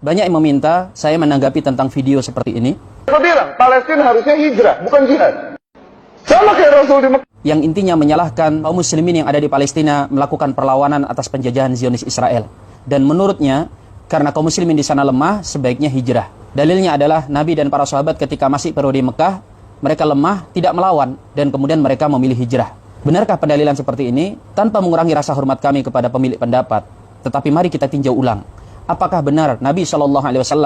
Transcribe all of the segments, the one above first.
Banyak yang meminta saya menanggapi tentang video seperti ini. Saya bilang, Palestina harusnya hijrah, bukan jihad. Sama kayak Rasul di Mekah. Yang intinya menyalahkan kaum muslimin yang ada di Palestina melakukan perlawanan atas penjajahan Zionis Israel. Dan menurutnya, karena kaum muslimin di sana lemah, sebaiknya hijrah. Dalilnya adalah Nabi dan para sahabat ketika masih periode Mekah, mereka lemah, tidak melawan, dan kemudian mereka memilih hijrah. Benarkah pendalilan seperti ini? Tanpa mengurangi rasa hormat kami kepada pemilik pendapat. Tetapi mari kita tinjau ulang. Apakah benar Nabi SAW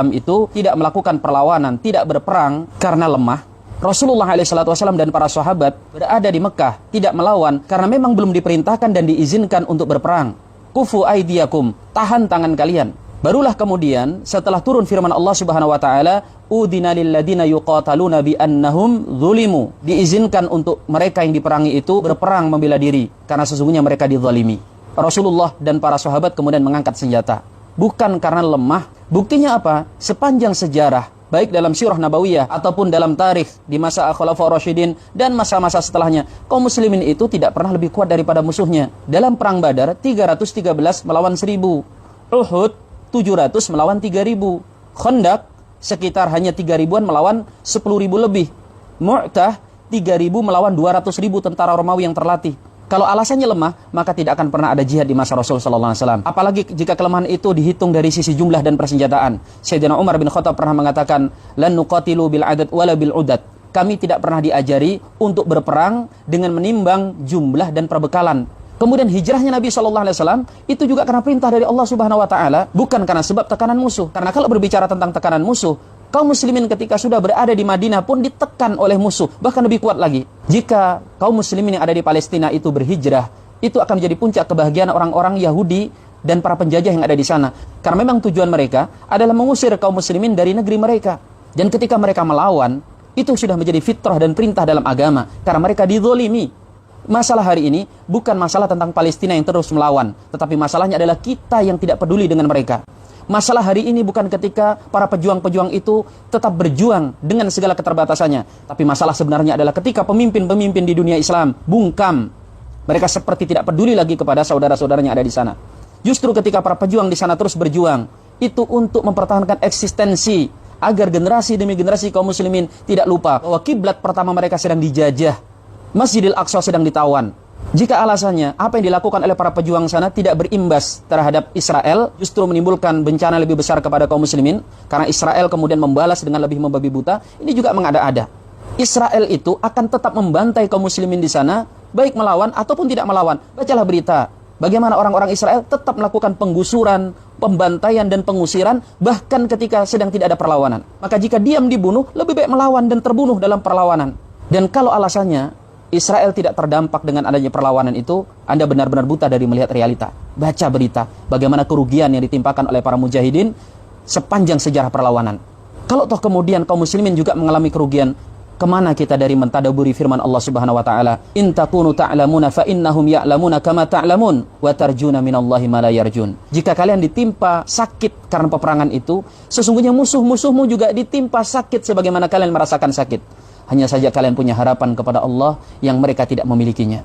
itu tidak melakukan perlawanan, tidak berperang karena lemah? Rasulullah SAW dan para sahabat berada di Mekah, tidak melawan karena memang belum diperintahkan dan diizinkan untuk berperang. Kufu aidiyakum, tahan tangan kalian. Barulah kemudian setelah turun firman Allah Subhanahu wa taala, udina lil ladina yuqataluna bi annahum zulimu. Diizinkan untuk mereka yang diperangi itu berperang membela diri karena sesungguhnya mereka dizalimi. Rasulullah dan para sahabat kemudian mengangkat senjata. Bukan karena lemah. Buktinya apa? Sepanjang sejarah, baik dalam sirah nabawiyah ataupun dalam tarikh di masa Khulafaur Rasyidin dan masa-masa setelahnya, kaum muslimin itu tidak pernah lebih kuat daripada musuhnya. Dalam perang Badar 313 melawan 1000, Uhud 700 melawan 3000, Khandaq sekitar hanya 3000-an melawan 10.000 lebih, Mu'tah 3000 melawan 200.000 tentara Romawi yang terlatih. Kalau alasannya lemah, maka tidak akan pernah ada jihad di masa Rasul sallallahu alaihi wasallam. Apalagi jika kelemahan itu dihitung dari sisi jumlah dan persenjataan. Sayyidina Umar bin Khattab pernah mengatakan, "Lan nuqatilu bil adad wala bil udad." Kami tidak pernah diajari untuk berperang dengan menimbang jumlah dan perbekalan. Kemudian hijrahnya Nabi sallallahu alaihi wasallam itu juga karena perintah dari Allah Subhanahu wa taala, bukan karena sebab tekanan musuh. Karena kalau berbicara tentang tekanan musuh, kaum muslimin ketika sudah berada di Madinah pun ditekan oleh musuh, bahkan lebih kuat lagi. Jika kaum muslimin yang ada di Palestina itu berhijrah, itu akan menjadi puncak kebahagiaan orang-orang Yahudi dan para penjajah yang ada di sana. Karena memang tujuan mereka adalah mengusir kaum muslimin dari negeri mereka. Dan ketika mereka melawan, itu sudah menjadi fitrah dan perintah dalam agama. Karena mereka dizolimi. Masalah hari ini bukan masalah tentang Palestina yang terus melawan, tetapi masalahnya adalah kita yang tidak peduli dengan mereka. Masalah hari ini bukan ketika para pejuang-pejuang itu tetap berjuang dengan segala keterbatasannya. Tapi masalah sebenarnya adalah ketika pemimpin-pemimpin di dunia Islam bungkam. Mereka seperti tidak peduli lagi kepada saudara-saudaranya ada di sana. Justru ketika para pejuang di sana terus berjuang, itu untuk mempertahankan eksistensi. Agar generasi demi generasi kaum muslimin tidak lupa bahwa kiblat pertama mereka sedang dijajah. Masjidil Aqsa sedang ditawan. Jika alasannya apa yang dilakukan oleh para pejuang sana tidak berimbas terhadap Israel, justru menimbulkan bencana lebih besar kepada kaum muslimin, karena Israel kemudian membalas dengan lebih membabi buta, ini juga mengada-ada. Israel itu akan tetap membantai kaum muslimin di sana, baik melawan ataupun tidak melawan. Bacalah berita, bagaimana orang-orang Israel tetap melakukan penggusuran, pembantaian dan pengusiran, bahkan ketika sedang tidak ada perlawanan. Maka jika diam dibunuh, lebih baik melawan dan terbunuh dalam perlawanan. Dan kalau alasannya Israel tidak terdampak dengan adanya perlawanan itu, Anda benar-benar buta dari melihat realita. Baca berita, bagaimana kerugian yang ditimpakan oleh para mujahidin sepanjang sejarah perlawanan. Kalau toh kemudian kaum muslimin juga mengalami kerugian, kemana kita dari mentadaburi firman Allah Subhanahu wa taala? In takunu ta'lamuna fa innahum ya'lamuna kama ta'lamun wa tarjuna minallahi ma la yarjun. Jika kalian ditimpa sakit karena peperangan itu, sesungguhnya musuh-musuhmu juga ditimpa sakit sebagaimana kalian merasakan sakit. Hanya saja kalian punya harapan kepada Allah yang mereka tidak memilikinya.